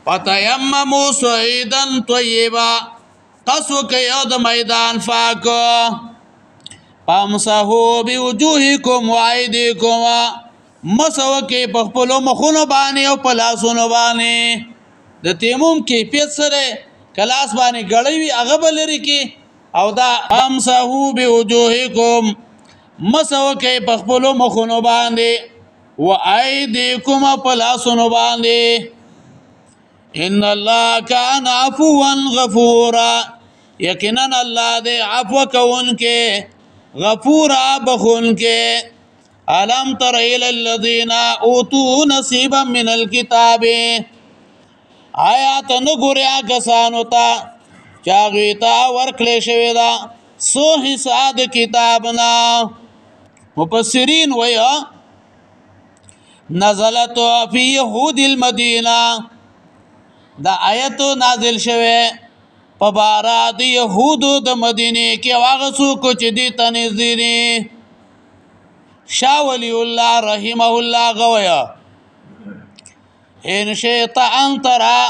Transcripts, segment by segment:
فتیمموا صعیدا طیبا قصو کوي او د میدان فاکو فامسحوا بوجوهکم وایدیکم مسو کې په خپلو مخونو باندې او په لاسونو باندې د تیمم کیفیت سره کلاس باندې غړی وي هغه بلري کې او دا امسحوا بوجوهکم مسو کې په خپلو مخونو باندې وایدیکم په لاسونو باندې ان الله كان عفوا غفورا یقینا الله دې عفو کوونکې غفورا بخونکې الم تر الى الذين اوتوا نصيبا من الكتاب آیات نګوریا کسانو ته چاغیتا ورکړې شوی دا سو حساب کتابنا مفسرین ویا نزلت فی یهود المدینه دا آیت نازل شوه په بارا د يهودو د مدینه کې واغ څوک چې دي تنزيري شاه ولی الله رحمه الله غویا ان شئت ان ترى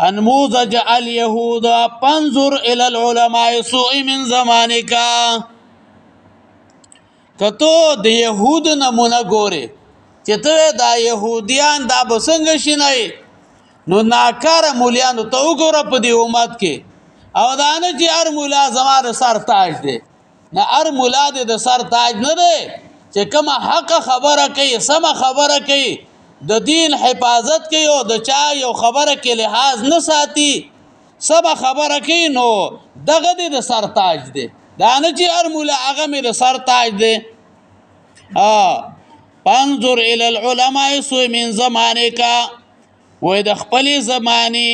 انموذج اليهود فانظر الى العلماء سوء من زمانك کته د يهود نمونه ګوره چې ته دا يهوديان دا بسنګ شینای نو ناکاره مولیانو ته وګوره په دې امت کې او دا نه چې هر مولا زما سر تاج دی نه هر مولا د سر تاج نه دی چې کومه حق خبره کوي سم خبره کوي د دین حفاظت کوي او د چا یو خبره کې لحاظ نه ساتي سم خبره کوي نو دغه د سر تاج دی دا نه چې هر مولا هغه مې د سر تاج دی فانظر الى العلماء سوء من زمانك وې د خپل زماني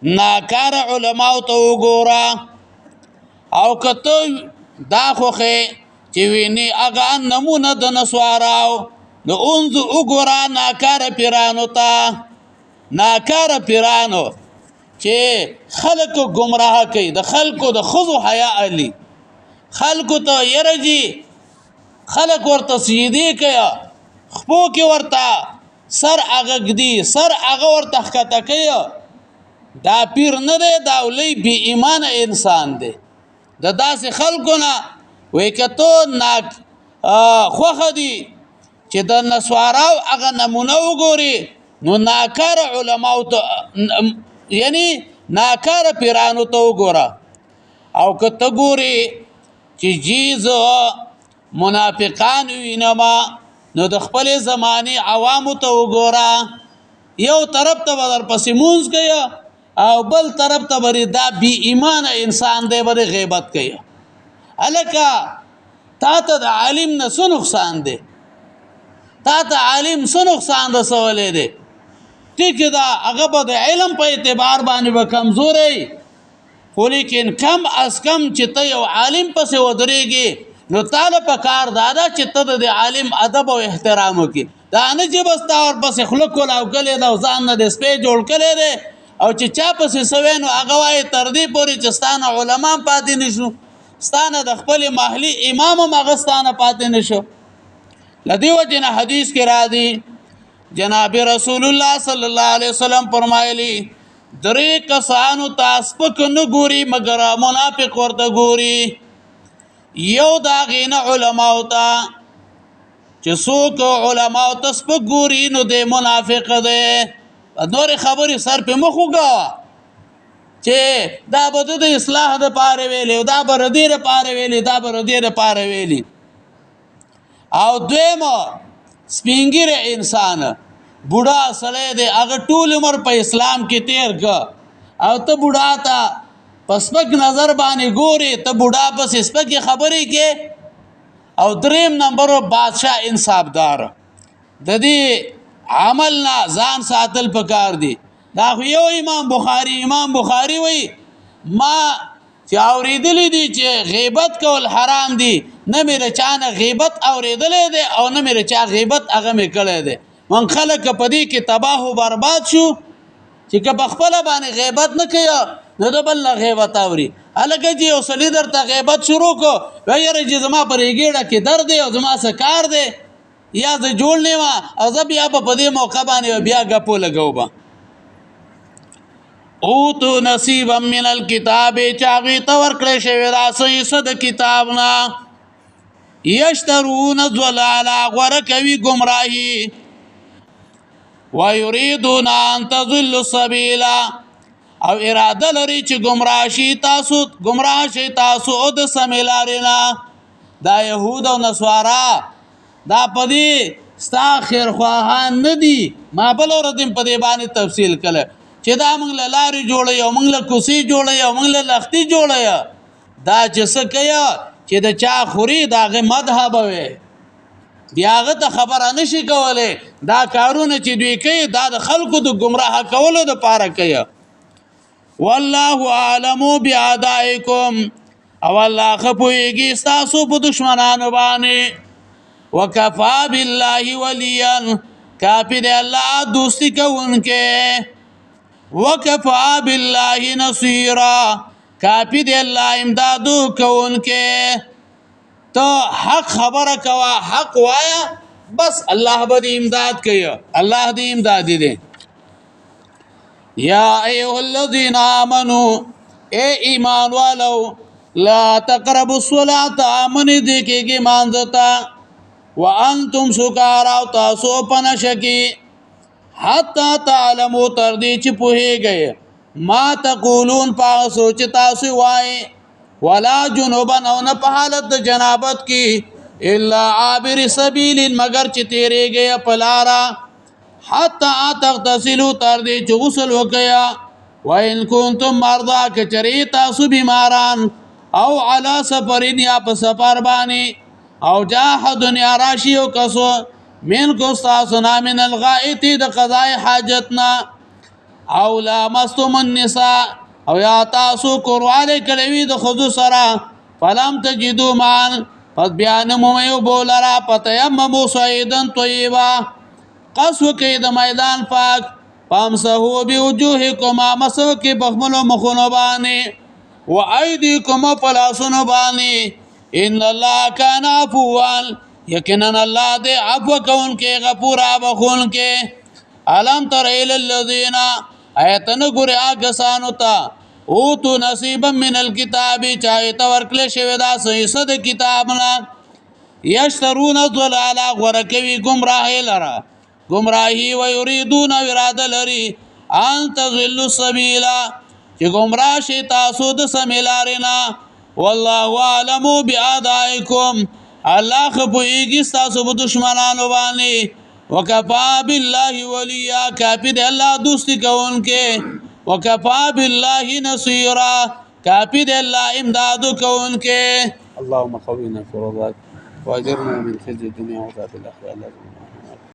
ناکار علماء ته وګوره او کته دا خوخه چې ویني اغه نمونه د نسواراو د اونځ وګوره ناکار پیرانو ته ناکار پیرانو چې خلکو گمراه کوي د خلکو د خذو حیا علی خلکو ته يرجي خلک ورته سیدی کوي خپو کې ورته سر هغه گدي سر هغه ورته ښکته کوي دا پیر نه دی دا ولې بی ایمان انسان دی د داسې خلکو نه وای کته ناک خوخه دي چې د نسواراو هغه نمونه وګوري نو ناکار علماء ته یعنی ناکار پیرانو ته وګوره او کته ګوري چې جیز منافقان وینما نو د خپل زماني عوامو ته وګوره یو طرف ته بدر پسې مونږ کوي او بل طرف ته بری دا بی ایمان انسان دی بری غیبت کوي الکه تا ته د عالم نه څه نقصان دی تا ته عالم څه نقصان رسولی دی ټیک دا هغه به د علم په اعتبار باندې به کمزوری خو لیکن کم از کم چې ته یو عالم پسې ودرېږي نو تعالی په کار دادا چې ته د عالم ادب او احترام وکي دا نه چې بس تا ور پسې خلق کول او کله دا ځان نه د سپې جوړ کړي دي او چې چا پسې سوینو هغه وای تر دې پورې چې ستانه علما پاتې نشو ستانه د خپل محلي امام مغستانه پاتې نشو لدی وجنه حدیث کې را دي جناب رسول الله صلی الله علیه وسلم فرمایلی درې کسانو تاسو پک نه ګوري مگر منافق ورته ګوري یو دا غینه علماء ته چې څوک علماء ته سپک ګوري نو د منافق دی نور خبرې سر په مخ وګا چې دا به د اصلاح د پاره ویلې دا به ردی د پاره ویلې دا به ردی د پاره ویلې او دویمه سپینګر انسان بوډا سره دی هغه ټول عمر په اسلام کې تیر ک او ته بوډا تا پسپک نظر باندې ګوري ته بوډا پس سپک خبرې کې او دریم نمبر بادشاہ انصافدار د دې عمل نه ځان ساتل پکار دي دا یو امام بخاری وای ما چې اوریدلې دي چې غیبت کول حرام دي نه مې رچانه غیبت اوریدلې دي او نه مې رچا غیبت هغه مې کړې دي من خلک په دې کې تباہ او برباد شو چې که بخپل باندې غیبت نه کوي نو د بل غیبت اوري الګ چې یو سړي درته غیبت شروع کو وایره چې زما پر ایګړه کې درد دی او زما سکار دی یا ز جوړ نیما او زه بیا په دې موقع باندې بیا غپو لګاو با اوتو نصیبا من الکتاب چاغي تور کړی شوی دا څه د کتاب نه یشترون الضلاله غوره کوي گمراهي ويريدون ان تضلوا السبيل او اراده لري چې گمراه شي تاسو او د سمیلارینا دا يهود او نصارا دا پدې ستا خیر خواهان نه دي ما بل ورځم پدې باندې تفصیل کړه چې دا موږ له لارې جوړي او موږ له کوسي جوړي او موږ له لختي جوړي دا چې څه کوي چې د چا خوري داغه مذهب وي بیاغه ته خبره نشي کوله دا کارونه چې دوی کوي دا د خلکو د گمراه کولو د پاره کوي والله اعلم باعدائکم او الله خپويږي تاسو په دشمنانو باندې وکفا بالله وليا کافی دی الله دوستی کوونکې وکفا بالله نصيرا کافی دی الله امدادو کوونکې تو حق خبره کوا حق وایا بس الله به امداد کوي الله دې امداد دي یا ایها الذين امنوا اے ایمان والو لا تقربوا الصلاه من دکېږي مانځتا وانتم سکارا تاسو پنشکی حتا تعلموا تر دې چې پوهیږئ ما تقولون پا سوچ تاسو وای ولا جنوبا او نه په حالت د جنابت کې الا عابر سبیل مگر چې تیریږي پلارا حتا تغتسلوا تر دې چې غسل وکیا وان کنتم مرضى کچری تاسو بیماران او علی سفرین یا په سفر باندې او جاء دنیا راشی او کسو من کو استاسنا من الغائط د قضاء حاجتنا او لامستم النساء او یا تاسو کورواله کړوي د خذو سرا فلم تجدوا مان پس بیان موميو بولرا پتیممو سعیدن طیبا قصو کې د میدان پاک پامسهو بوجوهکم مسو کې بخملو مخونو باندې و ایدیکم پلاسونو باندې ان الله کان عفوا یقینا الله دې عفو کون کې غفور بخون کې الم تر الى الذين ایتن ګره اگسانو تا او تو نصیبا من الكتاب چای تا ورکل شوی دا صد کتابنا یشترون الضلال غرکوی گمراهی لرا گمراهی و یریدون اراده لري ان تضلوا السبيل چې گمراه شي تاسو د سمیلارینا والله اعلم باعدائکم الله خپويږي تاسو په دشمنانو باندې وکفا بالله ولیا کافی دی الله دوستی کوونکې وکفا بالله نصيرا کافی دی الله امداد کوونکې اللهم قوینا في رضاك واجرنا من خزي الدنيا وعذاب الاخره